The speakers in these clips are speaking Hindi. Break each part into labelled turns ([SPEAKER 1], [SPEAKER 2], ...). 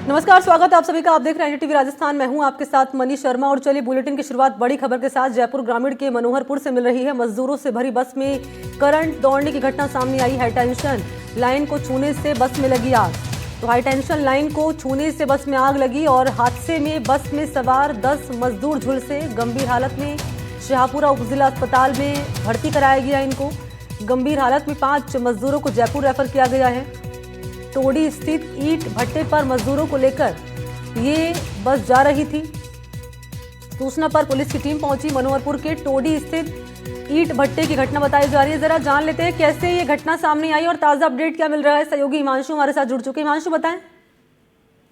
[SPEAKER 1] नमस्कार, स्वागत है आप सभी का। आप देख रहे हैं टीवी राजस्थान। मैं हूं आपके साथ मनीष शर्मा और चलिए बुलेटिन की शुरुआत बड़ी खबर के साथ जयपुर ग्रामीण के मनोहरपुर से मिल रही है। मजदूरों से भरी बस में करंट दौड़ने की घटना सामने आई। हाई टेंशन लाइन को छूने से बस में लगी आग। तो हाई टेंशन लाइन को छूने से बस में आग लगी और हादसे में बस में सवार 10 मजदूर झुलसे। गंभीर हालत में शाहपुरा उपजिला अस्पताल में भर्ती कराया गया। इनको गंभीर हालत में 5 मजदूरों को जयपुर रेफर किया गया है। टोडी स्थित ईंट भट्टे पर मजदूरों को लेकर ये बस जा रही थी। सूचना पर पुलिस की टीम पहुंची। मनोहरपुर के टोडी स्थित ईंट भट्टे की घटना बताई जा रही है। जरा जान लेते हैं कैसे ये घटना सामने आई और ताजा अपडेट क्या मिल रहा है। सहयोगी हिमांशु हमारे साथ जुड़ चुके हैं। हिमांशु, बताएं।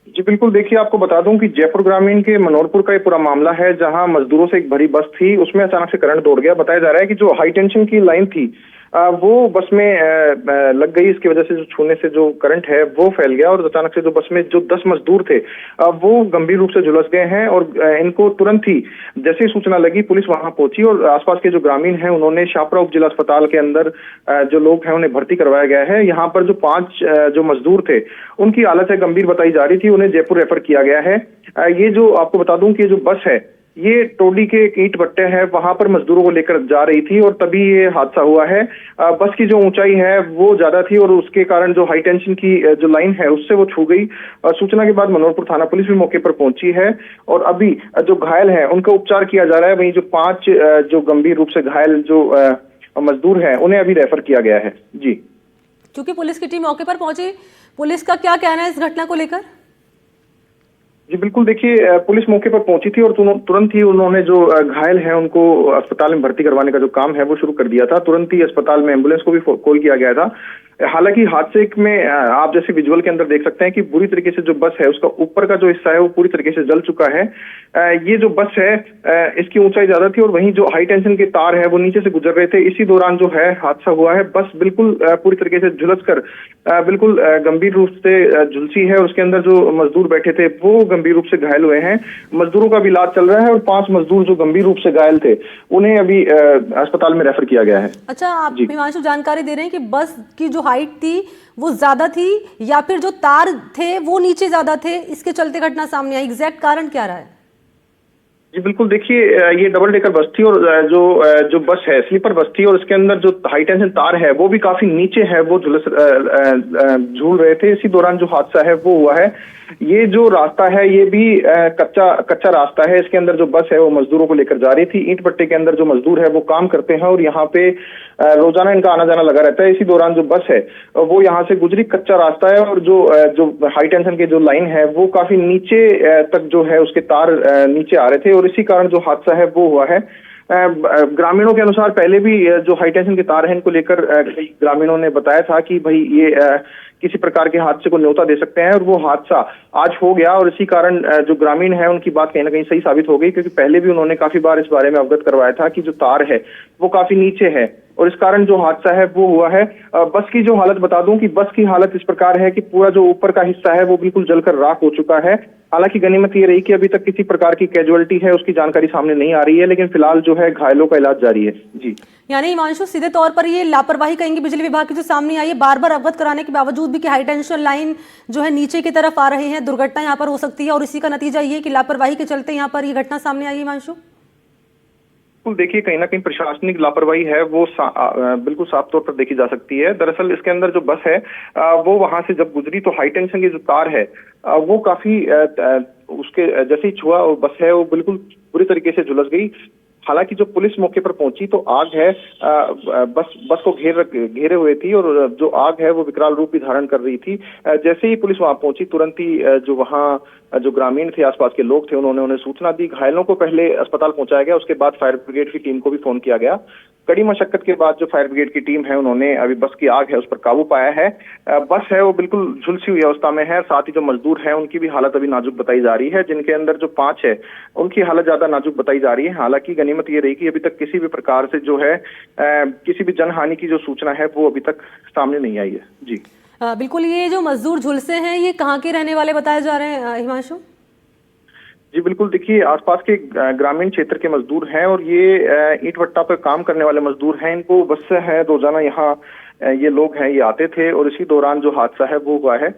[SPEAKER 2] जी बिल्कुल, देखिए आपको बता दूं कि जयपुर ग्रामीण के मनोहरपुर का ये पूरा मामला है, जहां मजदूरों से एक भरी बस थी, उसमें अचानक से करंट दौड़ गया। बताया जा रहा है कि जो हाई टेंशन की लाइन थी वो बस में लग गई। इसकी वजह से जो छूने से जो करंट है वो फैल गया और अचानक से जो बस में जो 10 मजदूर थे वो गंभीर रूप से झुलस गए हैं। और इनको तुरंत ही जैसे ही सूचना लगी पुलिस वहां पहुंची और आसपास के जो ग्रामीण हैं उन्होंने शाहपुरा उप जिला अस्पताल के अंदर जो लोग हैं उन्हें भर्ती करवाया गया है। यहाँ पर जो 5 जो मजदूर थे उनकी हालत है गंभीर बताई जा रही थी, उन्हें जयपुर रेफर किया गया है। ये जो आपको बता दूं कि जो बस है ये टोडी के एक ईंट भट्टे है, वहां पर मजदूरों को लेकर जा रही थी और तभी ये हादसा हुआ है। बस की जो ऊंचाई है वो ज्यादा थी और उसके कारण जो हाई टेंशन की जो लाइन है उससे वो छू गई। सूचना के बाद मनोहरपुर थाना पुलिस भी मौके पर पहुंची है और अभी जो घायल है उनका उपचार किया जा रहा है। वहीं जो 5 जो गंभीर रूप से घायल जो मजदूर हैं उन्हें अभी रेफर किया गया है। जी,
[SPEAKER 1] क्योंकि पुलिस की टीम मौके पर पहुंची, पुलिस का क्या कहना है इस घटना को लेकर?
[SPEAKER 2] जी बिल्कुल, देखिए पुलिस मौके पर पहुंची थी और तुरंत ही उन्होंने जो घायल हैं उनको अस्पताल में भर्ती करवाने का जो काम है वो शुरू कर दिया था। तुरंत ही अस्पताल में एम्बुलेंस को भी कॉल किया गया था। हालांकि हादसे में आप जैसे विजुअल के अंदर देख सकते हैं कि बुरी तरीके से जो बस है उसका ऊपर का जो हिस्सा है वो पूरी तरीके से जल चुका है। ये जो बस है इसकी ऊंचाई ज्यादा थी और वहीं जो हाई टेंशन के तार है वो नीचे से गुजर रहे थे। इसी दौरान जो है हादसा हुआ है। बस बिल्कुल पूरी तरीके से झुलस कर बिल्कुल गंभीर रूप से झुलसी है और उसके अंदर जो मजदूर बैठे थे वो गंभीर रूप से घायल हुए हैं। मजदूरों का भी इलाज चल रहा है और 5 मजदूर जो गंभीर रूप से घायल थे उन्हें अभी अस्पताल में रेफर किया गया है।
[SPEAKER 1] अच्छा, आप हिमांशु जानकारी दे रहे हैं कि बस की जो हाइट थी वो ज्यादा थी या फिर जो तार थे वो नीचे ज्यादा थे, इसके चलते घटना सामने आई। एग्जैक्ट कारण क्या रहा है?
[SPEAKER 2] जी बिल्कुल, देखिए ये डबल डेकर बस थी और जो बस है स्लीपर बस थी और इसके अंदर जो हाई टेंशन तार है वो भी काफी नीचे है, वो झूल रहे थे। इसी दौरान जो हादसा है वो हुआ है। ये जो रास्ता है ये भी कच्चा रास्ता है। इसके अंदर जो बस है वो मजदूरों को लेकर जा रही थी। ईंट भट्टे के अंदर जो मजदूर है वो काम करते हैं और यहाँ पे रोजाना इनका आना जाना लगा रहता है। इसी दौरान जो बस है वो यहाँ से गुजरी, कच्चा रास्ता है और जो हाई टेंशन के जो लाइन है वो काफी नीचे तक जो है उसके तार नीचे आ रहे थे और इसी कारण जो हादसा है वो हुआ है। ग्रामीणों के अनुसार पहले भी जो हाई टेंशन के तार हैं इनको लेकर कई ग्रामीणों ने बताया था कि भाई ये किसी प्रकार के हादसे को न्योता दे सकते हैं और वो हादसा आज हो गया और इसी कारण जो ग्रामीण है उनकी बात कहीं ना कहीं सही साबित हो गई, क्योंकि पहले भी उन्होंने काफी बार इस बारे में अवगत करवाया था कि जो तार है वो काफी नीचे है और इस कारण जो हादसा है वो हुआ है। बस की जो हालत बता दूं कि बस की हालत इस प्रकार है कि पूरा जो ऊपर का हिस्सा है वो बिल्कुल जलकर राख हो चुका है। हालांकि गनीमत ये रही कि अभी तक किसी प्रकार की कैजुअलिटी है उसकी जानकारी सामने नहीं आ रही है, लेकिन फिलहाल जो है घायलों का इलाज जारी है। जी,
[SPEAKER 1] यानी हिमांशु, सीधे तौर पर ये लापरवाही कहेंगे बिजली विभाग की जो सामने आई है, बार बार अवगत कराने के बावजूद भी कि हाई टेंशन लाइन जो है नीचे की तरफ आ रहे हैं, दुर्घटना यहाँ पर हो सकती है और इसी का नतीजा ये कि लापरवाही के चलते यहाँ पर ये घटना सामने आई है। हिमांशु,
[SPEAKER 2] देखिए कहीं ना कहीं प्रशासनिक लापरवाही है वो बिल्कुल साफ तौर पर देखी जा सकती है। दरअसल इसके अंदर जो बस है वो वहां से जब गुजरी तो हाई टेंशन की जो तार है वो काफी उसके जैसे ही छुआ और बस है वो बिल्कुल पूरी तरीके से झुलस गई। हालांकि जो पुलिस मौके पर पहुंची तो आग है बस को घेरे हुए थी और जो आग है वो विकराल रूप भी धारण कर रही थी। जैसे ही पुलिस वहां पहुंची तुरंत ही जो वहां जो ग्रामीण थे, आसपास के लोग थे, उन्होंने उन्हें सूचना दी। घायलों को पहले अस्पताल पहुंचाया गया, उसके बाद फायर ब्रिगेड की टीम को भी फोन किया गया। कड़ी मशक्कत के बाद जो फायर ब्रिगेड की टीम है उन्होंने अभी बस की आग है उस पर काबू पाया है। बस है वो बिल्कुल झुलसी हुई अवस्था में है। साथ ही जो मजदूर हैं उनकी भी हालत अभी नाजुक बताई जा रही है, जिनके अंदर जो 5 है उनकी हालत ज्यादा नाजुक बताई जा रही है। हालांकि गनीमत ये रही कि अभी तक किसी भी प्रकार से जो है किसी भी जनहानि की जो सूचना है वो अभी तक सामने नहीं आई है। जी
[SPEAKER 1] बिल्कुल। ये जो मजदूर झुलसे हैं ये कहाँ के रहने वाले बताए जा रहे हैं हिमांशु?
[SPEAKER 2] जी बिल्कुल, देखिए आसपास के ग्रामीण क्षेत्र के मजदूर हैं और ये ईंट भट्टा पर काम करने वाले मजदूर हैं। इनको बस है रोजाना यहाँ ये लोग हैं ये आते थे और इसी दौरान जो हादसा है वो हुआ है।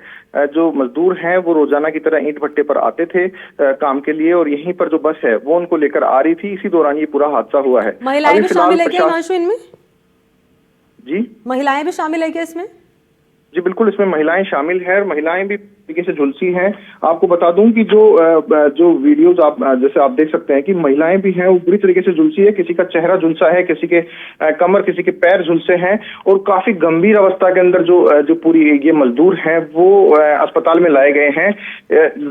[SPEAKER 2] जो मजदूर हैं वो रोजाना की तरह ईंट भट्टे पर आते थे काम के लिए, और यहीं पर जो बस है वो उनको लेकर आ रही थी। इसी दौरान ये पूरा हादसा हुआ है।
[SPEAKER 1] महिलाएं भी शामिल है क्या हिमांशु इनमें?
[SPEAKER 2] जी,
[SPEAKER 1] महिलाएं भी शामिल है क्या इसमें?
[SPEAKER 2] जी बिल्कुल, इसमें महिलाएं शामिल हैं। महिलाएं भी तरीके से झुलसी हैं। आपको बता दूं कि जो वीडियोज आप जैसे आप देख सकते हैं कि महिलाएं भी हैं वो बुरी तरीके से झुलसी है। किसी का चेहरा झुलसा है, किसी के कमर, किसी के पैर झुलसे हैं, और काफी गंभीर अवस्था के अंदर जो पूरी ये मजदूर हैं वो अस्पताल में लाए गए हैं।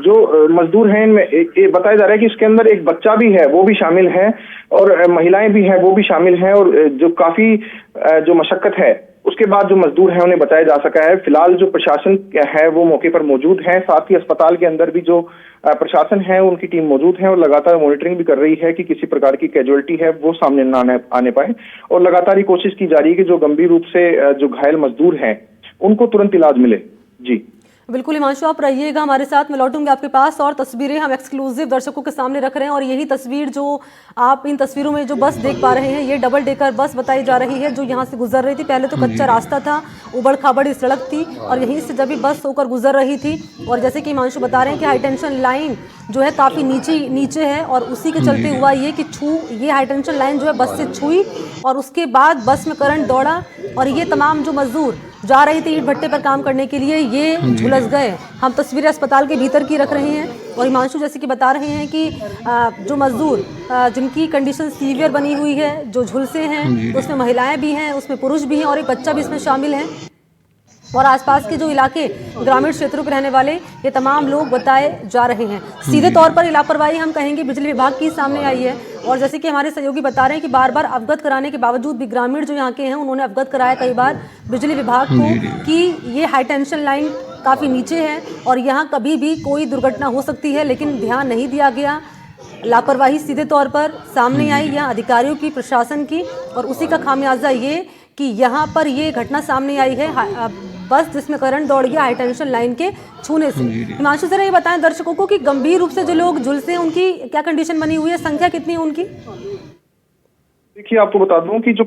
[SPEAKER 2] जो मजदूर हैं इनमें बताया जा रहा है कि इसके अंदर एक बच्चा भी है, वो भी शामिल है, और महिलाएं भी हैं वो भी शामिल हैं। और जो काफी जो मशक्कत है उसके बाद जो मजदूर हैं उन्हें बचाया जा सका है। फिलहाल जो प्रशासन है वो मौके पर मौजूद है, साथ ही अस्पताल के अंदर भी जो प्रशासन है उनकी टीम मौजूद है और लगातार मॉनिटरिंग भी कर रही है कि किसी प्रकार की कैजुअलिटी है वो सामने न आने पाए। और लगातार ये कोशिश की जा रही है कि जो गंभीर रूप से जो घायल मजदूर हैं उनको तुरंत इलाज मिले। जी
[SPEAKER 1] बिल्कुल हिमांशु, आप रहिएगा हमारे साथ, मैं लौटूंगी आपके पास। और तस्वीरें हम एक्सक्लूसिव दर्शकों के सामने रख रहे हैं, और यही तस्वीर जो आप इन तस्वीरों में जो बस देख पा रहे हैं ये डबल डेकर बस बताई जा रही है जो यहाँ से गुजर रही थी। पहले तो कच्चा रास्ता था, उबड़ खाबड़ सड़क थी, और यहीं से जब भी बस होकर गुजर रही थी, और जैसे कि हिमांशु बता रहे हैं कि हाई टेंशन लाइन जो है काफ़ी नीचे है, और उसी के चलते हुआ ये कि ये हाई टेंशन लाइन जो है बस से छुई, और उसके बाद बस में करंट दौड़ा, और ये तमाम जो मजदूर जा रहे थे ईंट भट्टे पर काम करने के लिए ये झुलस गए। हम तस्वीरें अस्पताल के भीतर की रख रहे हैं, और हिमांशु जैसे कि बता रहे हैं कि जो मजदूर जिनकी कंडीशन सीवियर बनी हुई है, जो झुलसे हैं, उसमें महिलाएं भी हैं, उसमें पुरुष भी हैं, और एक बच्चा भी इसमें शामिल है। और आसपास के जो इलाके ग्रामीण क्षेत्रों के रहने वाले ये तमाम लोग बताए जा रहे हैं। सीधे तौर पर लापरवाही हम कहेंगे बिजली विभाग की सामने आई है, और जैसे कि हमारे सहयोगी बता रहे हैं कि बार बार अवगत कराने के बावजूद भी ग्रामीण जो यहाँ के हैं उन्होंने अवगत कराया कई बार बिजली विभाग को कि ये हाई टेंशन लाइन काफ़ी नीचे है और यहाँ कभी भी कोई दुर्घटना हो सकती है, लेकिन ध्यान नहीं दिया गया। लापरवाही सीधे तौर पर सामने आई यहाँ अधिकारियों की, प्रशासन की, और उसी का खामियाजा ये कि यहाँ पर ये घटना सामने आई है, बस जिसमें करंट दौड़ गया हाई टेंशन लाइन के छूने से। हिमांशु जरा ये बताएं दर्शकों को कि गंभीर रूप से जो लोग झुलसे हैं उनकी क्या कंडीशन बनी हुई है, संख्या कितनी है उनकी?
[SPEAKER 2] देखिए, आपको बता दूं कि जो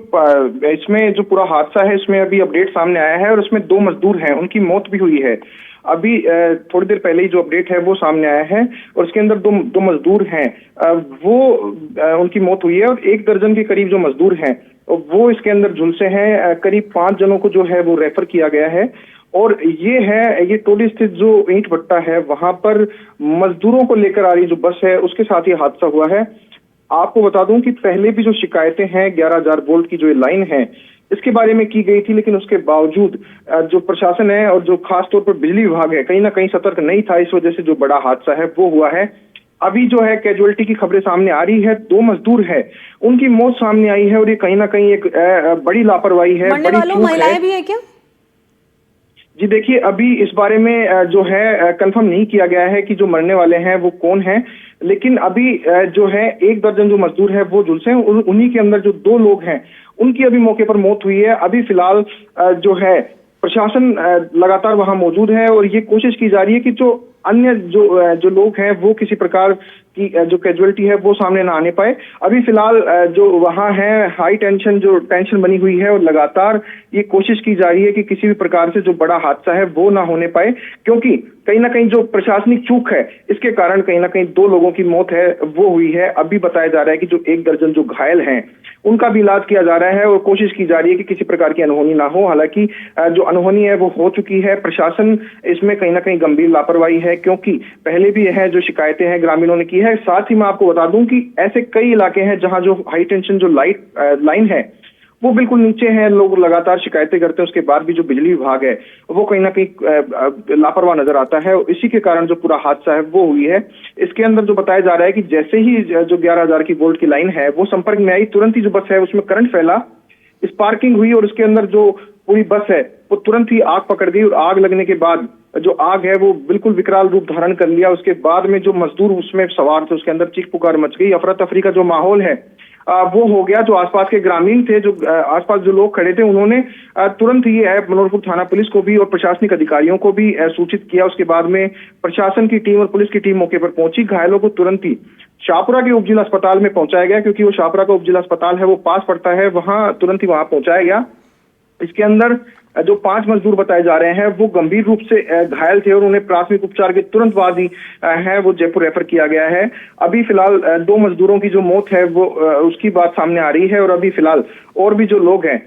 [SPEAKER 2] इसमें जो पूरा हादसा है इसमें अभी अपडेट सामने आया है, और इसमें 2 मजदूर हैं, उनकी मौत भी हुई है। अभी थोड़ी देर पहले ही जो अपडेट है वो सामने आया है, और इसके अंदर दो मजदूर हैं, वो उनकी मौत हुई है, और 1 दर्जन के करीब जो मजदूर हैं वो इसके अंदर झुलसे हैं। करीब 5 जनों को जो है वो रेफर किया गया है, और ये टोली स्थित जो ईंट भट्टा है वहां पर मजदूरों को लेकर आ रही जो बस है उसके साथ ये हादसा हुआ है। आपको बता दूं कि पहले भी जो शिकायतें हैं 11,000 वोल्ट की जो लाइन है इसके बारे में की गई थी, लेकिन उसके बावजूद जो प्रशासन है और जो खास तौर पर बिजली विभाग है कहीं ना कहीं सतर्क नहीं था। इस वजह से जो बड़ा हादसा है वो हुआ है। अभी जो है कैजुअलिटी की खबरें सामने आ रही है, 2 मजदूर है उनकी मौत सामने आई है, और ये कहीं ना कहीं एक बड़ी लापरवाही है, बड़ी चूक है।
[SPEAKER 1] महिलाएं भी है क्या?
[SPEAKER 2] जी देखिए, अभी इस बारे में जो है कंफर्म नहीं किया गया है कि जो मरने वाले हैं वो कौन हैं, लेकिन अभी जो है 1 दर्जन जो मजदूर है वो झुलसे हैं, उन्हीं के अंदर जो 2 लोग हैं उनकी अभी मौके पर मौत हुई है। अभी फिलहाल जो है प्रशासन लगातार वहां मौजूद है, और ये कोशिश की जा रही है कि जो अन्य जो लोग हैं वो किसी प्रकार की जो कैजुअलिटी है वो सामने ना आने पाए। अभी फिलहाल जो वहां है हाई टेंशन जो टेंशन बनी हुई है, और लगातार ये कोशिश की जा रही है कि किसी भी प्रकार से जो बड़ा हादसा है वो ना होने पाए, क्योंकि कहीं ना कहीं जो प्रशासनिक चूक है इसके कारण कहीं ना कहीं 2 लोगों की मौत है वो हुई है। अभी बताया जा रहा है कि जो 1 दर्जन जो घायल हैं उनका भी इलाज किया जा रहा है, और कोशिश की जा रही है कि किसी प्रकार की अनहोनी ना हो। हालांकि जो अनहोनी है वो हो चुकी है। प्रशासन इसमें कहीं ना कहीं गंभीर लापरवाही है, क्योंकि पहले भी यह जो शिकायतें हैं ग्रामीणों ने की है। साथ ही मैं आपको बता दूं कि ऐसे कई इलाके हैं जहां जो हाई टेंशन जो लाइन है वो बिल्कुल नीचे है, लोग लगातार शिकायतें करते हैं, उसके बाद भी जो बिजली विभाग है वो कहीं ना कहीं लापरवाह नजर आता है, और इसी के कारण जो पूरा हादसा है वो हुई है। इसके अंदर जो बताया जा रहा है कि जैसे ही जो 11,000 की वोल्ट की लाइन है वो संपर्क में आई, तुरंत ही जो बस है उसमें करंट फैला, स्पार्किंग हुई, और उसके अंदर जो पूरी बस है वो तुरंत ही आग पकड़ गई, और आग लगने के बाद जो आग है वो बिल्कुल विकराल रूप धारण कर लिया। उसके बाद में जो मजदूर उसमें सवार थे उसके अंदर चीख पुकार मच गई, अफरा तफरी का जो माहौल है वो हो गया। जो आसपास के ग्रामीण थे, जो आसपास जो लोग खड़े थे, उन्होंने तुरंत ही मनोहरपुर थाना पुलिस को भी और प्रशासनिक अधिकारियों को भी सूचित किया। उसके बाद में प्रशासन की टीम और पुलिस की टीम मौके पर पहुंची। घायलों को तुरंत ही शाहपुरा के उपजिला अस्पताल में पहुंचाया गया, क्योंकि वो शाहपुरा का उपजिला अस्पताल है वो पास पड़ता है, वहां तुरंत ही वहां पहुंचाया गया। इसके अंदर जो 5 मजदूर बताए जा रहे हैं वो गंभीर रूप से घायल थे और उन्हें प्राथमिक उपचार के तुरंत बाद ही है वो जयपुर रेफर किया गया है। अभी फिलहाल 2 मजदूरों की जो मौत है वो उसकी बात सामने आ रही है और अभी फिलहाल और भी जो लोग हैं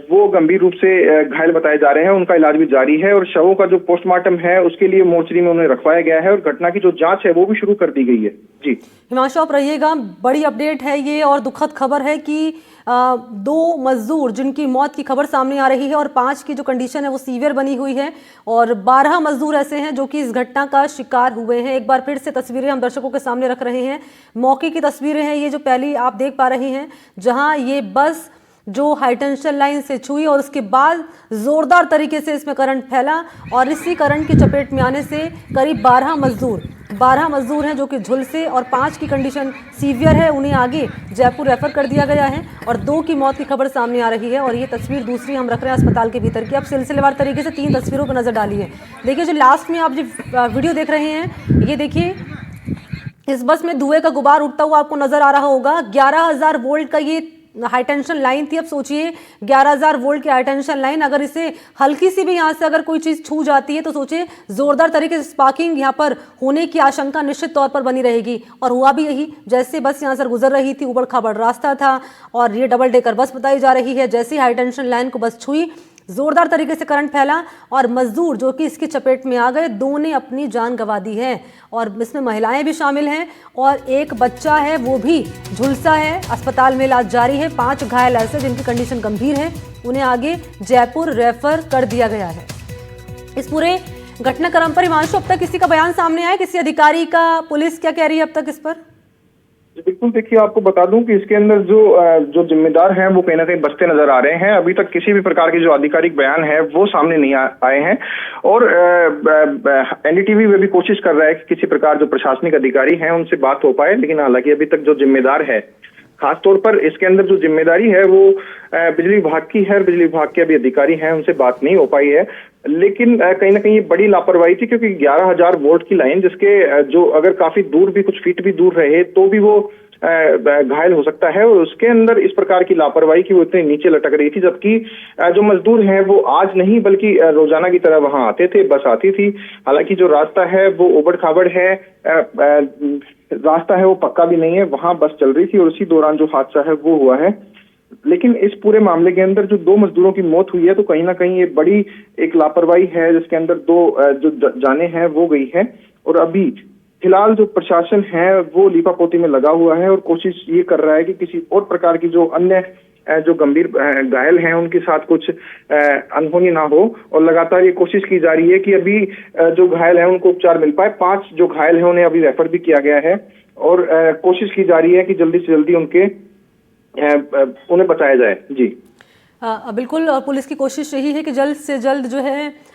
[SPEAKER 2] वो गंभीर रूप से घायल बताए जा रहे हैं, उनका इलाज भी जारी है और शवों का जो पोस्टमार्टम है उसके लिए मोर्चरी में उन्हें रखवाया गया है और घटना की जो जांच है वो भी शुरू कर दी गई है। जी
[SPEAKER 1] हिमांशु, आप रहिएगा, बड़ी अपडेट है ये और दुखद खबर है कि 2 मजदूर जिनकी मौत की खबर सामने आ रही है और 5 की जो कंडीशन है वो सीवियर बनी हुई है और 12 मजदूर ऐसे हैं जो कि इस घटना का शिकार हुए हैं। एक बार फिर से तस्वीरें हम दर्शकों के सामने रख रहे हैं। मौके की तस्वीरें हैं ये जो पहली आप देख पा रहे हैं, जहां ये बस जो हाईटेंशन लाइन से छुई और उसके बाद जोरदार तरीके से इसमें करंट फैला और इसी करंट की चपेट में आने से करीब 12 मजदूर हैं जो कि झुलसे और 5 की कंडीशन सीवियर है, उन्हें आगे जयपुर रेफर कर दिया गया है और 2 की मौत की खबर सामने आ रही है। और ये तस्वीर दूसरी हम रख रहे हैं अस्पताल के भीतर की। अब सिलसिलेवार तरीके से 3 तस्वीरों पर नजर डालिए। देखिए जो लास्ट में आप जो वीडियो देख रहे हैं ये देखिए, इस बस में धुएं का गुबार उठता हुआ आपको नजर आ रहा होगा। 11,000 वोल्ट का ये हाई टेंशन लाइन थी। अब सोचिए 11,000 वोल्ट की हाई टेंशन लाइन, अगर इसे हल्की सी भी यहाँ से अगर कोई चीज छू जाती है तो सोचिए जोरदार तरीके से स्पार्किंग यहाँ पर होने की आशंका निश्चित तौर पर बनी रहेगी। और हुआ भी यही, जैसे बस यहाँ से गुजर रही थी, उबड़ खाबड़ रास्ता था और ये डबल डेकर बस बताई जा रही है, जैसे हाई टेंशन लाइन को बस छुई जोरदार तरीके से करंट फैला और मजदूर जो कि इसकी चपेट में आ गए, 2 ने अपनी जान गंवा दी है और इसमें महिलाएं भी शामिल हैं और एक बच्चा है वो भी झुलसा है। अस्पताल में इलाज जारी है। 5 घायल ऐसे जिनकी कंडीशन गंभीर है, उन्हें आगे जयपुर रेफर कर दिया गया है। इस पूरे घटनाक्रम पर हिमांशु अब तक किसी का बयान सामने आया, किसी अधिकारी का? पुलिस क्या कह रही है अब तक इस पर?
[SPEAKER 2] बिल्कुल, देखिए आपको बता दूं कि इसके अंदर जो जिम्मेदार हैं वो कहीं ना कहीं बचते नजर आ रहे हैं। अभी तक किसी भी प्रकार के जो आधिकारिक बयान है वो सामने नहीं आए हैं और एनडीटीवी में भी कोशिश कर रहा है कि किसी प्रकार जो प्रशासनिक अधिकारी हैं उनसे बात हो पाए, लेकिन हालांकि अभी तक जो जिम्मेदार है, खासतौर पर इसके अंदर जो जिम्मेदारी है वो बिजली विभाग की है। बिजली विभाग के अभी अधिकारी हैं, उनसे बात नहीं हो पाई है, लेकिन कहीं ना कहीं ये बड़ी लापरवाही थी क्योंकि 11,000 वोल्ट की लाइन, जिसके जो अगर काफी दूर भी, कुछ फीट भी दूर रहे तो भी वो घायल हो सकता है और उसके अंदर इस प्रकार की लापरवाही की वो इतनी नीचे लटक रही थी, जबकि जो मजदूर हैं वो आज नहीं बल्कि रोजाना की तरह वहां आते थे, बस आती थी। हालांकि जो रास्ता है वो उबड़ खाबड़ है, रास्ता है वो पक्का भी नहीं है, वहां बस चल रही थी और उसी दौरान जो हादसा है वो हुआ है। लेकिन इस पूरे मामले के अंदर जो 2 मजदूरों की मौत हुई है तो कहीं ना कहीं ये बड़ी एक लापरवाही है, जिसके अंदर 2 जो जाने हैं वो गई है और अभी फिलहाल जो प्रशासन है वो लीपापोती में लगा हुआ है और कोशिश ये कर रहा है कि किसी और प्रकार की जो अन्य जो गंभीर घायल हैं उनके साथ कुछ अनहोनी ना हो और लगातार ये कोशिश की जा रही है कि अभी जो घायल हैं उनको उपचार मिल पाए। 5 जो घायल हैं उन्हें अभी रेफर भी किया गया है और कोशिश की जा रही है कि जल्दी से जल्दी उन्हें बचाया जाए। जी
[SPEAKER 1] बिल्कुल, और पुलिस की कोशिश यही है कि जल्द से जल्द जो है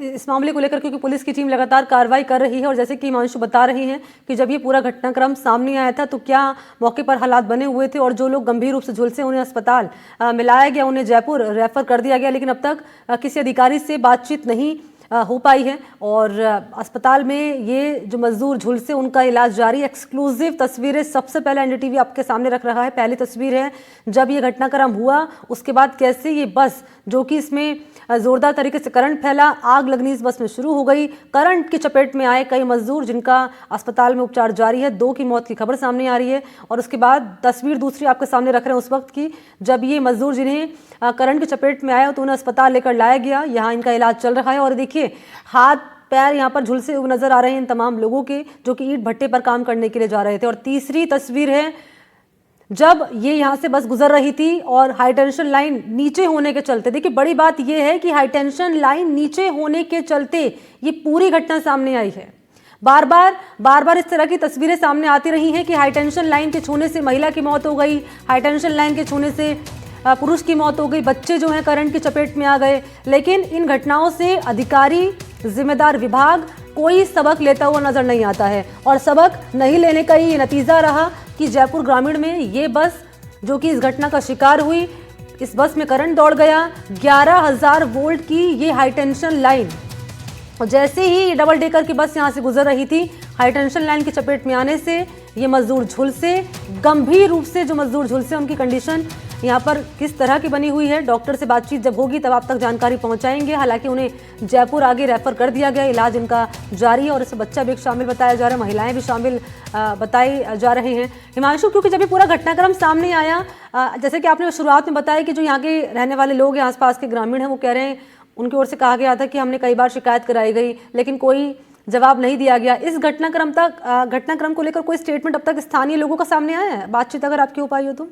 [SPEAKER 1] इस मामले को लेकर, क्योंकि पुलिस की टीम लगातार कार्रवाई कर रही है और जैसे कि हिमांशु बता रही हैं कि जब ये पूरा घटनाक्रम सामने आया था तो क्या मौके पर हालात बने हुए थे और जो लोग गंभीर रूप से झुलसे उन्हें अस्पताल में लाया गया, उन्हें जयपुर रेफर कर दिया गया, लेकिन अब तक किसी अधिकारी से बातचीत नहीं हो पाई है और अस्पताल में ये जो मजदूर झुलसे उनका इलाज जारी। एक्सक्लूसिव तस्वीरें सबसे पहले एनडीटीवी आपके सामने रख रहा है। पहली तस्वीर है जब ये घटनाक्रम हुआ, उसके बाद कैसे ये बस जो कि इसमें जोरदार तरीके से करंट फैला, आग लगनी इस बस में शुरू हो गई, करंट की चपेट में आए कई मजदूर जिनका अस्पताल में उपचार जारी है। 2 की मौत की खबर सामने आ रही है और उसके बाद तस्वीर दूसरी आपके सामने रख रहे हैं उस वक्त की जब ये मजदूर जिन्हें करंट की चपेट में आया तो उन्हें अस्पताल लेकर लाया गया, यहाँ इनका इलाज चल रहा है। और देखिए हाथ पैर यहाँ पर झुलसे हुए नजर आ रहे हैं इन तमाम लोगों के जो कि ईंट भट्टे पर काम करने के लिए जा रहे थे। और तीसरी तस्वीर है जब ये यहाँ से बस गुजर रही थी और हाई टेंशन लाइन नीचे होने के चलते, देखिए बड़ी बात ये है कि हाई टेंशन लाइन नीचे होने के चलते ये पूरी घटना सामने आई है। बार बार इस तरह की तस्वीरें सामने आती रही हैं कि हाई टेंशन लाइन के छूने से महिला की मौत हो गई, हाई टेंशन लाइन के छूने से पुरुष की मौत हो गई, बच्चे जो हैं करंट की चपेट में आ गए। लेकिन इन घटनाओं से अधिकारी, जिम्मेदार विभाग कोई सबक लेता हुआ नजर नहीं आता है और सबक नहीं लेने का ही नतीजा रहा कि जयपुर ग्रामीण में ये बस जो कि इस घटना का शिकार हुई, इस बस में करंट दौड़ गया। 11,000 वोल्ट की ये हाई टेंशन लाइन और जैसे ही डबल डेकर की बस यहाँ से गुजर रही थी, हाई टेंशन लाइन की चपेट में आने से ये मजदूर झुलसे, गंभीर रूप से जो मजदूर झुलसे उनकी कंडीशन यहाँ पर किस तरह की बनी हुई है। डॉक्टर से बातचीत जब होगी तब आप तक जानकारी पहुंचाएंगे। हालांकि उन्हें जयपुर आगे रेफर कर दिया गया, इलाज इनका जारी है और इसमें बच्चा भी शामिल बताया जा रहा है, महिलाएं भी शामिल बताई जा रहे हैं। हिमांशु, क्योंकि जब ये पूरा घटनाक्रम सामने आया, जैसे कि आपने शुरुआत में बताया कि जो यहाँ के रहने वाले लोग हैं, आसपास के ग्रामीण हैं, वो कह रहे हैं उनकी ओर से कहा गया था कि हमने कई बार शिकायत कराई गई लेकिन कोई जवाब नहीं दिया गया। इस घटनाक्रम को लेकर कोई स्टेटमेंट अब तक स्थानीय लोगों का सामने आया है? बातचीत अगर आपकी हो पाई हो तो।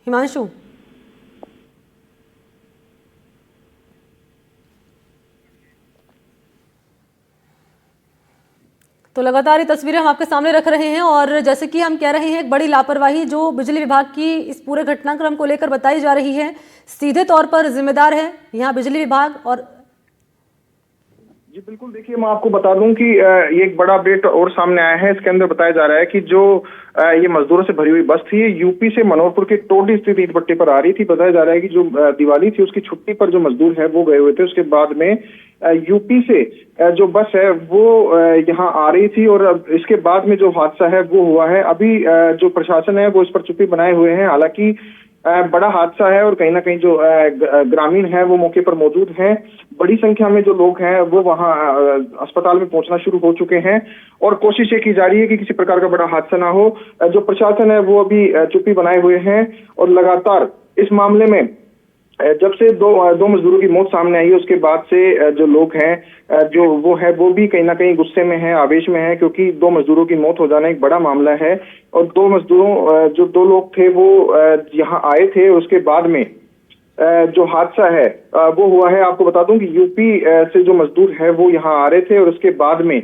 [SPEAKER 1] हिमांशु, तो लगातार ये तस्वीरें हम आपके सामने रख रहे हैं और जैसे कि हम कह रहे हैं, एक बड़ी लापरवाही जो बिजली विभाग की इस पूरे घटनाक्रम को लेकर बताई जा रही है। सीधे तौर पर जिम्मेदार है यहाँ बिजली विभाग। और
[SPEAKER 2] जी बिल्कुल, देखिए मैं आपको बता दूं कि ये एक बड़ा अपडेट और सामने आया है। इसके अंदर बताया जा रहा है कि जो ये मजदूरों से भरी हुई बस थी, ये यूपी से मनोहरपुर के टोडी स्थित ईंट भट्टे पर आ रही थी। बताया जा रहा है कि जो दिवाली थी उसकी छुट्टी पर जो मजदूर है वो गए हुए थे। उसके बाद में यूपी से जो बस है वो यहाँ आ रही थी और इसके बाद में जो हादसा है वो हुआ है। अभी जो प्रशासन है वो इस पर चुप्पी बनाए हुए हैं। हालांकि बड़ा हादसा है और कहीं ना कहीं जो ग्रामीण है वो मौके पर मौजूद हैं। बड़ी संख्या में जो लोग हैं वो वहां अस्पताल में पहुंचना शुरू हो चुके हैं और कोशिश ये की जा रही है कि किसी प्रकार का बड़ा हादसा ना हो। जो प्रशासन है वो अभी चुप्पी बनाए हुए हैं और लगातार इस मामले में जब से दो मजदूरों की मौत सामने आई है उसके बाद से जो लोग हैं जो वो भी कहीं ना कहीं गुस्से में है, आवेश में है, क्योंकि दो मजदूरों की मौत हो जाना एक बड़ा मामला है। और जो दो लोग थे वो यहाँ आए थे, उसके बाद में जो हादसा है वो हुआ है। आपको बता दूं कि यूपी से जो मजदूर है वो यहाँ आ रहे थे और उसके बाद में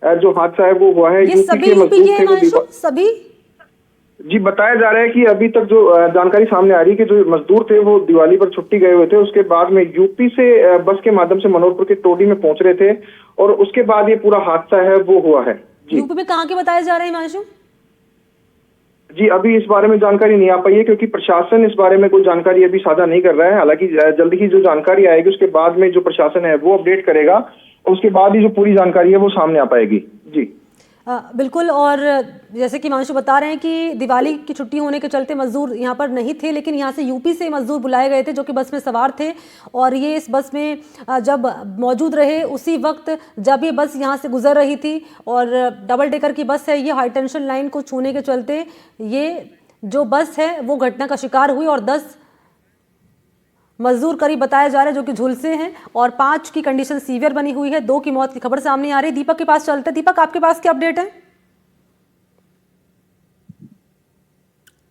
[SPEAKER 2] जो हादसा है वो हुआ है।
[SPEAKER 1] ये सभी यूपी के हैं, सभी?
[SPEAKER 2] जी बताया जा रहा है कि अभी तक जो जानकारी सामने आ रही है कि जो मजदूर थे वो दिवाली पर छुट्टी गए हुए थे, उसके बाद में यूपी से बस के माध्यम से मनोहरपुर के टोडी में पहुंच रहे थे और उसके बाद ये पूरा हादसा है वो हुआ है। जी
[SPEAKER 1] यूपी में कहाँ के बताए जा रहे हैं हिमांशु?
[SPEAKER 2] जी अभी इस बारे में जानकारी नहीं आ पाई है क्योंकि प्रशासन इस बारे में कोई जानकारी अभी साझा नहीं कर रहा है। हालांकि जल्दी ही जो जानकारी आएगी उसके बाद में जो प्रशासन है वो अपडेट करेगा और उसके बाद ही जो पूरी जानकारी है वो सामने आ पाएगी। जी
[SPEAKER 1] बिल्कुल। और जैसे कि हिमांशु बता रहे हैं कि दिवाली की छुट्टी होने के चलते मजदूर यहाँ पर नहीं थे, लेकिन यहाँ से यूपी से मजदूर बुलाए गए थे जो कि बस में सवार थे और ये इस बस में जब मौजूद रहे उसी वक्त जब ये बस यहाँ से गुजर रही थी और डबल डेकर की बस है, ये हाई टेंशन लाइन को छूने के चलते ये जो बस है वो घटना का शिकार हुई और 10 मजदूर करीब बताया जा रहा है जो कि झुलसे हैं और 5 की कंडीशन सीवियर बनी हुई है। 2 की मौत की खबर सामने आ रही है। दीपक के पास चलते हैं। दीपक, आपके पास क्या अपडेट है?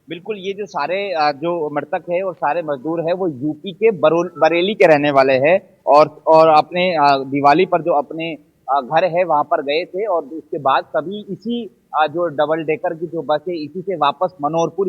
[SPEAKER 3] बिल्कुल, ये जो सारे जो मृतक है और सारे मजदूर है वो यूपी के बरेली के रहने वाले हैं और अपने दिवाली पर जो अपने घर है वहां पर गए थे और उसके बाद सभी इसी जो डबल डेकर की जो बस है इसी से वापस मनोहरपुर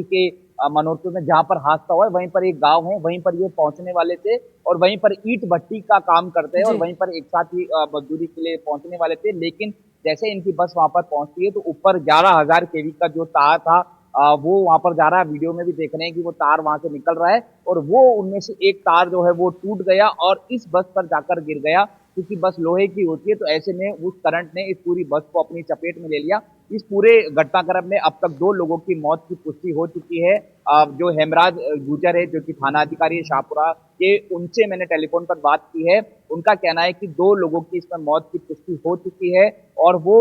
[SPEAKER 3] में जहां पर हादसा हुआ है वहीं पर एक गांव है, वहीं पर ये पहुंचने वाले थे और वहीं पर ईंट भट्टी का काम करते हैं और वहीं पर एक साथ ही मजदूरी के लिए पहुंचने वाले थे। लेकिन जैसे इनकी बस वहां पर पहुंचती है तो ऊपर 11,000 kV का जो तार था वो वहां पर जा रहा है। वीडियो में भी देख रहे हैं कि वो तार वहां से निकल रहा है और वो उनमें से एक तार जो है वो टूट गया और इस बस पर जाकर गिर गया। क्योंकि बस लोहे की होती है तो ऐसे में उस करंट ने इस पूरी बस को अपनी चपेट में ले लिया। इस पूरे घटनाक्रम में अब तक 2 लोगों की मौत की पुष्टि हो चुकी है। जो हेमराज गुजर है जो कि थाना अधिकारी है शाहपुरा के, उनसे मैंने टेलीफोन पर बात की है। उनका कहना है कि 2 लोगों की इसमें मौत की पुष्टि हो चुकी है और वो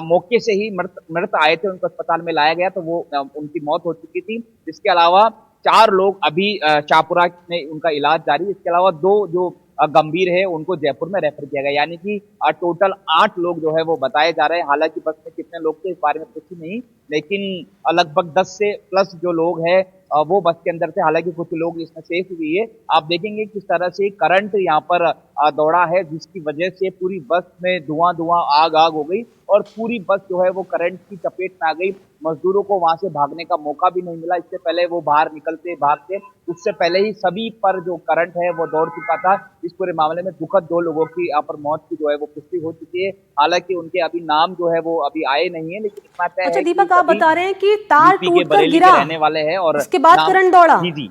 [SPEAKER 3] मौके से ही मृत आए थे, उनको अस्पताल में लाया गया तो वो उनकी मौत हो चुकी थी। इसके अलावा 4 लोग अभी शाहपुरा में उनका इलाज जारी है। इसके अलावा 2 जो गंभीर है उनको जयपुर में रेफर किया गया, यानी कि टोटल 8 लोग जो है वो बताए जा रहे हैं। हालांकि बस में कितने लोग थे इस बारे में कुछ नहीं, लेकिन लगभग 10 से प्लस जो लोग हैं वो बस के अंदर थे। हालांकि कुछ लोग इसमें सेफ हुई है। आप देखेंगे किस तरह से करंट यहाँ पर दौड़ा है जिसकी वजह से पूरी बस में धुआं आग हो गई और पूरी बस जो है वो करंट की चपेट में आ गई। मजदूरों को वहां से भागने का मौका भी नहीं मिला। इससे पहले वो बाहर भागते उससे पहले ही सभी पर जो करंट है वो दौड़ चुका था। इस पूरे मामले में दुखद 2 लोगों की यहाँ पर मौत की जो है वो पुष्टि हो चुकी है। हालांकि उनके अभी नाम जो है वो अभी आए नहीं है, लेकिन इतना तय है।
[SPEAKER 1] अच्छा दीपक, आप बता रहे हैं कि तार टूटकर गिरा,
[SPEAKER 3] रहने वाले हैं और
[SPEAKER 1] इसके बाद करंट दौड़ा।
[SPEAKER 3] जी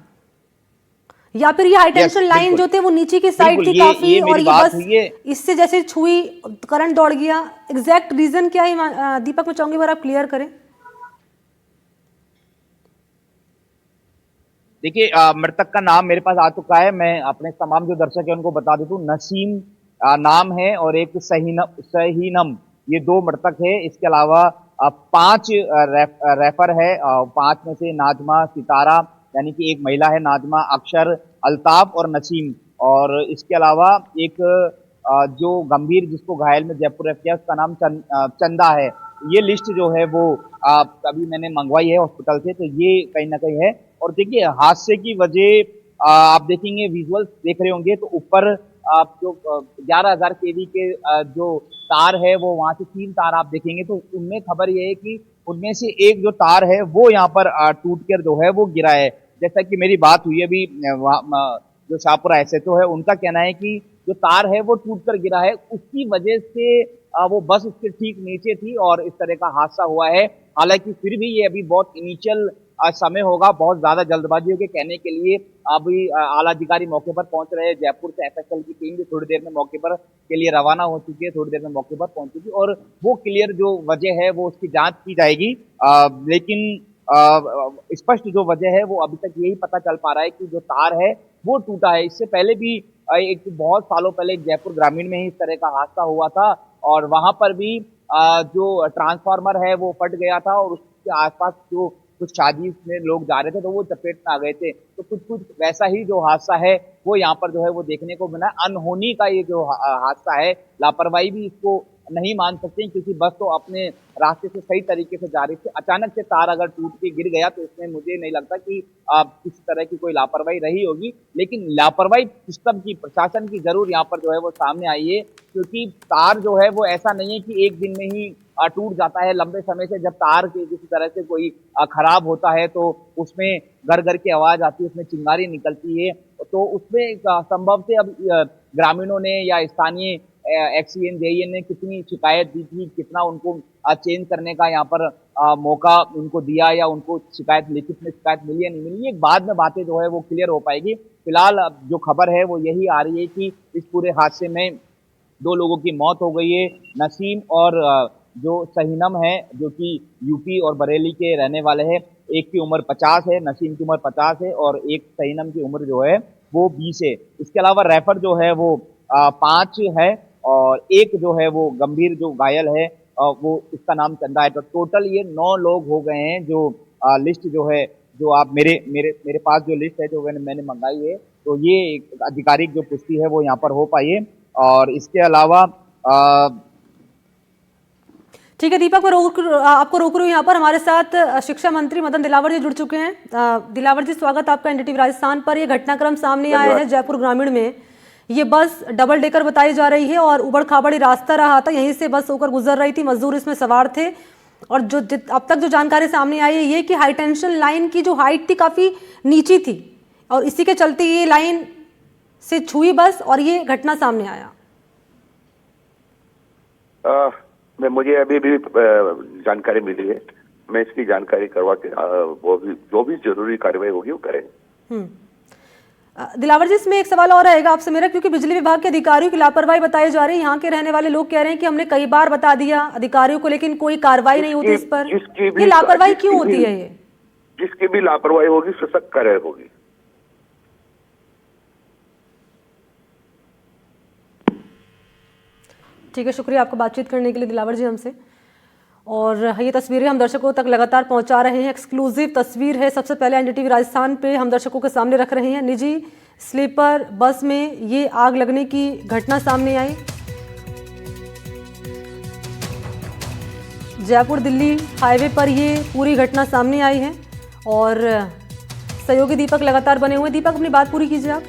[SPEAKER 1] या फिर ये हाई टेंशन लाइन जो थे वो नीचे की साइड थी काफी और ये बस इससे जैसे छुई करंट दौड़ गया। एग्जैक्ट रीजन क्या है दीपक, मैं चाहूंगी बार आप क्लियर करें।
[SPEAKER 3] देखिए मृतक का नाम मेरे पास आ चुका है, मैं अपने तमाम जो दर्शक है उनको बता देता हूँ। नसीम नाम है और एक सहीनम, ये 2 मृतक है। इसके अलावा 5 रेफर है, 5 में से नाजमा, सितारा यानी कि एक महिला है नाजमा, अक्षर, अल्ताफ और नसीम, और इसके अलावा एक जो गंभीर जिसको घायल में जयपुर रेफर किया उसका नाम चंदा है। ये लिस्ट जो है वो अभी मैंने मंगवाई है हॉस्पिटल से, तो ये कहीं ना कहीं है। और देखिए हादसे की वजह आप देखेंगे, विजुअल्स देख रहे होंगे तो ऊपर आप जो 11,000 केवी के जो तार है वो वहां से 3 तार आप देखेंगे, तो उनमें खबर ये है कि उनमें से एक जो तार है वो यहाँ पर टूट कर जो है वो गिरा है। जैसा कि मेरी बात हुई अभी जो शाहपुरा एसएचओ है उनका कहना है कि जो तार है वो टूट कर गिरा है, उसकी वजह से वो बस उसके ठीक नीचे थी और इस तरह का हादसा हुआ है। हालांकि फिर भी ये अभी बहुत इनिशियल समय होगा, बहुत ज्यादा जल्दबाजी के कहने के लिए अभी आला अधिकारी मौके पर पहुंच रहे हैं। जयपुर से एफएसएल की टीम भी थोड़ी देर में मौके पर के लिए रवाना हो चुकी है, थोड़ी देर में मौके पर पहुंचेगी और वो क्लियर जो वजह है वो उसकी जांच की जाएगी। लेकिन स्पष्ट जो वजह है वो अभी तक यही पता चल पा रहा है कि जो तार है वो टूटा है। इससे पहले भी एक बहुत सालों पहले एक जयपुर ग्रामीण में ही इस तरह का हादसा हुआ था और वहां पर भी जो ट्रांसफार्मर है वो फट गया था और उसके आसपास जो कुछ शादी में लोग जा रहे थे तो वो चपेट में आ गए थे। तो कुछ वैसा ही जो हादसा है वो यहाँ पर जो है वो देखने को मिला। अनहोनी का ये जो हादसा है, लापरवाही भी इसको नहीं मान सकते क्योंकि बस तो अपने रास्ते से सही तरीके से जा रही थी, अचानक से तार अगर टूट के गिर गया तो इसमें मुझे नहीं लगता कि किसी तरह की कोई लापरवाही रही होगी। लेकिन लापरवाही सिस्टम की, प्रशासन की जरूर यहाँ पर जो है वो सामने आई है, क्योंकि तार जो है वो ऐसा नहीं है कि एक दिन में ही टूट जाता है। लंबे समय से जब तार के किसी तरह से कोई खराब होता है तो उसमें घर घर की आवाज आती है, उसमें चिंगारी निकलती है, तो उसमें संभव से अब ग्रामीणों ने या स्थानीय एक्सीएन जेईएन ने कितनी शिकायत दी थी, कितना उनको चेंज करने का यहाँ पर मौका उनको दिया या उनको शिकायत लिखित में शिकायत मिली या नहीं मिली, एक बाद में बातें जो है वो क्लियर हो पाएगी। फिलहाल जो खबर है वो यही आ रही है कि इस पूरे हादसे में 2 लोगों की मौत हो गई है। नसीम और जो सहीनम है जो कि यूपी और बरेली के रहने वाले हैं, एक की उम्र 50 है, नसीम की उम्र 50 है और एक सहीनम की उम्र जो है वो 20 है। इसके अलावा रेफर जो है वो 5 है और एक जो है वो गंभीर जो घायल है वो इसका नाम चंदा है। तो टोटल ये 9 लोग हो गए हैं। जो लिस्ट जो है, जो आप मेरे पास जो लिस्ट है जो मैंने मंगाई है, तो ये एक आधिकारिक जो पुष्टि है वो यहाँ पर हो पाई है। और इसके अलावा
[SPEAKER 1] ठीक है दीपक, मैं आपको रोक रही हूँ यहाँ पर। हमारे साथ शिक्षा मंत्री मदन दिलावर जी जुड़ चुके हैं। दिलावर जी, स्वागत आपका एनडीटीवी राजस्थान पर। यह घटनाक्रम सामने आया है जयपुर ग्रामीण में। ये बस डबल डेकर बताई जा रही है और उबड़ खाबड़ी रास्ता रहा था, यहीं से बस होकर गुजर रही थी, मजदूर इसमें सवार थे। और जो अब तक जो जानकारी सामने आई है ये कि हाई टेंशन लाइन की जो हाइट थी काफी नीची थी और इसी के चलते ये लाइन से छुई बस और ये घटना सामने आया।
[SPEAKER 4] मुझे अभी भी जानकारी मिली है, मैं इसकी जानकारी करवा के वो भी जो भी जरूरी कार्रवाई होगी वो करेंगे।
[SPEAKER 1] दिलावर जी, इसमें एक सवाल और रहेगा आपसे मेरा, क्योंकि बिजली विभाग के अधिकारियों की लापरवाही बताई जा रही है। यहाँ के रहने वाले लोग कह रहे हैं कि हमने कई बार बता दिया अधिकारियों को लेकिन कोई कार्रवाई नहीं होती इस पर। ये लापरवाही क्यों होती है? ये
[SPEAKER 4] जिसकी भी लापरवाही होगी उससे सख्त कार्रवाई होगी।
[SPEAKER 1] ठीक है, शुक्रिया आपका बातचीत करने के लिए दिलावर जी हमसे। और ये तस्वीरें हम दर्शकों तक लगातार पहुंचा रहे हैं। एक्सक्लूसिव तस्वीर है, सबसे पहले एनडीटीवी राजस्थान पे हम दर्शकों के सामने रख रहे हैं। निजी स्लीपर बस में ये आग लगने की घटना सामने आई। जयपुर दिल्ली हाईवे पर ये पूरी घटना सामने आई है और सहयोगी दीपक लगातार बने हुए। दीपक, अपनी बात पूरी कीजिए आप।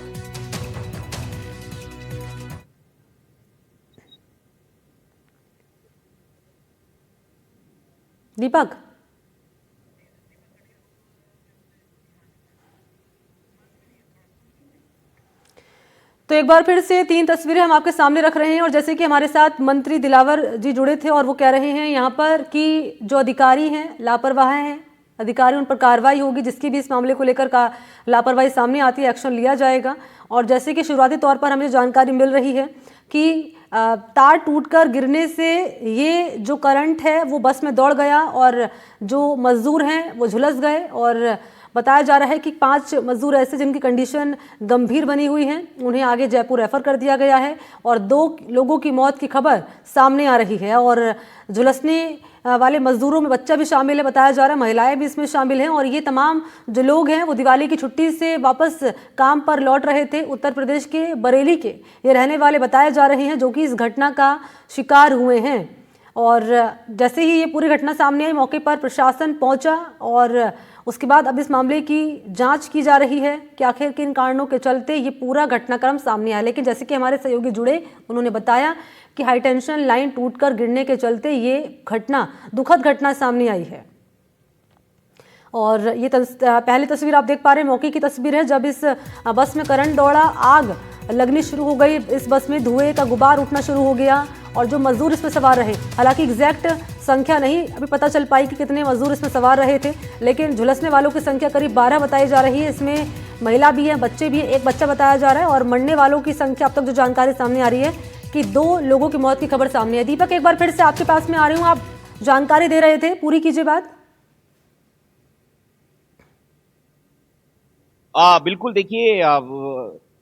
[SPEAKER 1] दीपक, तो एक बार फिर से 3 तस्वीरें हम आपके सामने रख रहे हैं और जैसे कि हमारे साथ मंत्री दिलावर जी जुड़े थे और वो कह रहे हैं यहाँ पर कि जो अधिकारी हैं लापरवाह हैं, अधिकारी उन पर कार्रवाई होगी, जिसकी भी इस मामले को लेकर का लापरवाही सामने आती है एक्शन लिया जाएगा। और जैसे कि शुरुआती तौर पर हमें जानकारी मिल रही है कि तार टूटकर गिरने से ये जो करंट है वो बस में दौड़ गया और जो मजदूर हैं वो झुलस गए और बताया जा रहा है कि 5 मजदूर ऐसे जिनकी कंडीशन गंभीर बनी हुई है, उन्हें आगे जयपुर रेफर कर दिया गया है और 2 लोगों की मौत की खबर सामने आ रही है। और झुलसने वाले मजदूरों में बच्चा भी शामिल है, बताया जा रहा है, महिलाएं भी इसमें शामिल हैं। और ये तमाम जो लोग हैं वो दिवाली की छुट्टी से वापस काम पर लौट रहे थे। उत्तर प्रदेश के बरेली के ये रहने वाले बताए जा रहे हैं जो कि इस घटना का शिकार हुए हैं। और जैसे ही ये पूरी घटना सामने आई, मौके पर प्रशासन पहुंचा और उसके बाद अब इस मामले की जांच की जा रही है कि आखिर किन कारणों के चलते ये पूरा घटनाक्रम सामने आया। लेकिन जैसे कि हमारे सहयोगी जुड़े, उन्होंने बताया कि हाई टेंशन लाइन टूटकर गिरने के चलते ये घटना, दुखद घटना सामने आई है। और ये पहली तस्वीर आप देख पा रहे हैं, मौके की तस्वीर है जब इस बस में करंट दौड़ा, आग लगनी शुरू हो गई। इस बस में धुएं का गुबार उठना शुरू हो गया और जो मजदूर इसमें सवार रहे, हालांकि एग्जैक्ट संख्या नहीं अभी पता चल पाई कि कितने मजदूर इसमें सवार रहे थे, लेकिन झुलसने वालों की संख्या करीब 12 बताई जा रही है। इसमें महिला भी है, बच्चे भी है, एक बच्चा बताया जा रहा है। और मरने वालों की संख्या अब तक जो जानकारी सामने आ रही है कि 2 लोगों की मौत की खबर सामने है। दीपक, एक बार फिर से आपके पास में आ रही हूँ, आप जानकारी दे रहे थे, पूरी कीजिए बात।
[SPEAKER 3] बिल्कुल, देखिए,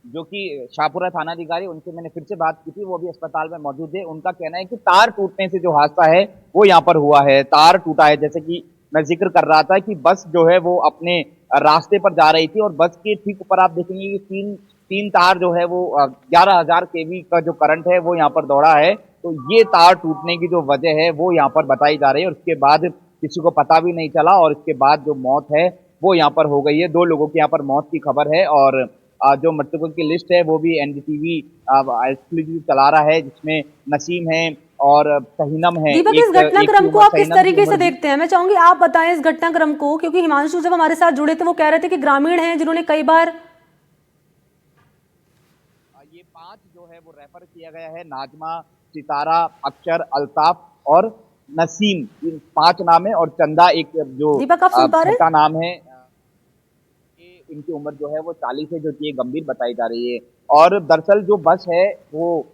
[SPEAKER 3] जो कि शाहपुरा थानाधिकारी, उनसे मैंने फिर से बात की थी, वो भी अस्पताल में मौजूद है। उनका कहना है कि तार टूटने से जो हादसा है वो यहाँ पर हुआ है, तार टूटा है। जैसे कि मैं जिक्र कर रहा था कि बस जो है वो अपने रास्ते पर जा रही थी और बस के ठीक ऊपर आप देखेंगे कि तीन तार जो है वो 11,000 केवी का जो करंट है वो यहाँ पर दौड़ा है। तो ये तार टूटने की जो वजह है वो यहाँ पर बताई जा रही है और उसके बाद किसी को पता भी नहीं चला और इसके बाद जो मौत है वो यहाँ पर हो गई है। 2 लोगों की यहाँ पर मौत की खबर है और जो मृतकों की लिस्ट है वो भी एनडीटीवी एक्सक्लूसिव चला रहा है, जिसमें नसीम है और तहीनम है।
[SPEAKER 1] दीपक, इस घटनाक्रम को आप किस तरीके से देखते हैं? मैं चाहूंगी आप बताएं इस घटनाक्रम को, क्योंकि हिमांशु जब हमारे साथ जुड़े थे वो कह रहे थे कि ग्रामीण हैं जिन्होंने कई बार
[SPEAKER 3] ये 5 जो है वो रेफर किया गया है, नाजमा, सितारा, अक्षर, अल्ताफ और नसीम, इन 5 नाम है और चंदा एक जो
[SPEAKER 1] दीपक आप सुन पा रहे हैं?
[SPEAKER 3] नाम है। इनकी उम्र जो है वो 40 है, जो कि गंभीर बताई जा रही है। और दरअसल जो बस है वो,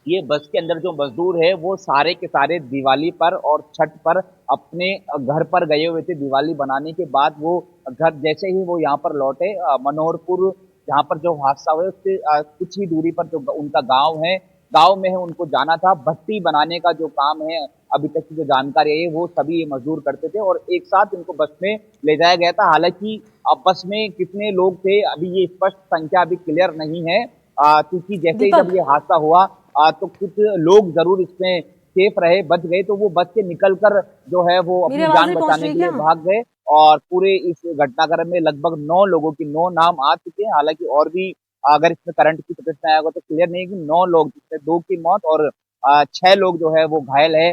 [SPEAKER 3] ये बस के अंदर जो मजदूर है वो सारे के सारे दिवाली पर और छठ पर अपने घर पर गए हुए थे। दिवाली बनाने के बाद वो घर जैसे ही वो यहाँ पर लौटे, मनोहरपुर जहाँ पर जो हादसा हुआ उससे कुछ ही दूरी पर जो उनका गांव है, गांव में है, उनको जाना था। भट्टी बनाने का जो काम है, अभी तक की जो जानकारी है, वो सभी ये मजदूर करते थे और एक साथ इनको बस में ले जाया गया था। हालांकि अब बस में कितने लोग थे अभी ये स्पष्ट संख्या अभी क्लियर नहीं है, क्योंकि जैसे ही जब ये हादसा हुआ तो कुछ लोग जरूर इसमें सेफ रहे, बच गए, तो वो बच के निकल कर जो है वो अपनी जान बचाने के लिए भाग गए। और पूरे इस घटनाक्रम में लगभग 9 लोगों की 9 नाम आ चुके हैं। हालांकि और भी अगर इसमें करंट की चपेट में आया होगा तो क्लियर नहीं है कि 9 लोग, जिसमें 2 की मौत और 6 लोग जो है वो घायल है।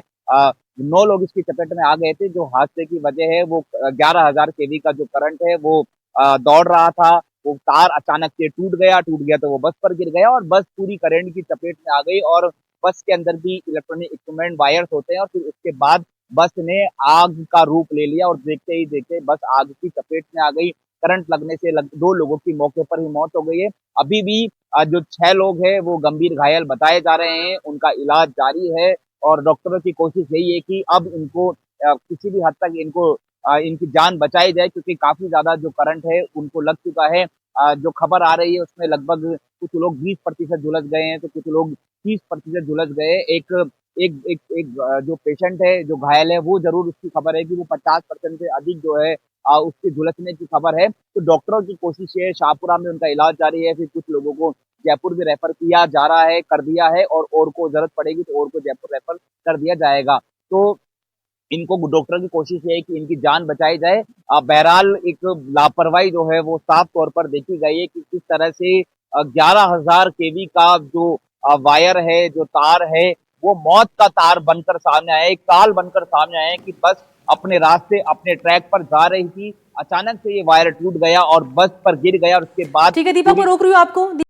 [SPEAKER 3] 9 लोग इसकी चपेट में आ गए थे। जो हादसे की वजह है वो 11,000 केवी का जो करंट है वो दौड़ रहा था, वो तार अचानक से टूट गया तो वो बस पर गिर गया और बस पूरी करंट की चपेट में आ गई। और बस के अंदर भी इलेक्ट्रॉनिक इक्विपमेंट वायर्स होते हैं और फिर उसके बाद बस ने आग का रूप ले लिया और देखते ही देखते बस आग की चपेट में आ गई। करंट लगने से 2 लोगों की मौके पर ही मौत हो गई है। अभी भी जो 6 लोग हैं वो गंभीर घायल बताए जा रहे हैं, उनका इलाज जारी है और डॉक्टरों की कोशिश यही है कि अब इनको किसी भी हद तक इनकी जान बचाई जाए, क्योंकि काफी ज्यादा जो करंट है उनको लग चुका है। जो खबर आ रही है उसमें लगभग कुछ लोग 20% झुलस गए हैं तो कुछ लोग 30% झुलस गए। एक जो पेशेंट है, जो घायल है, वो जरूर उसकी खबर है कि वो 50% से अधिक जो है उसके झुलसने की खबर है। तो डॉक्टरों की कोशिश है, शाहपुरा में उनका इलाज जारी है, फिर कुछ लोगों को जयपुर भी रेफर किया जा रहा है, कर दिया है और को जरूरत पड़ेगी तो और को जयपुर रेफर कर दिया जाएगा। तो इनको डॉक्टर की कोशिश है कि इनकी जान बचाई जाए। बहरहाल एक लापरवाही जो है वो साफ तौर पर देखी गई है कि किस तरह से 11,000 केवी का जो वायर है, जो तार है, वो मौत का तार बनकर सामने आया, एक काल बनकर सामने आया कि बस अपने रास्ते, अपने ट्रैक पर जा रही थी, अचानक से ये वायर टूट गया और बस पर गिर गया और उसके बाद
[SPEAKER 1] ठीक है दीपक, मैं रोक रही हूँ आपको।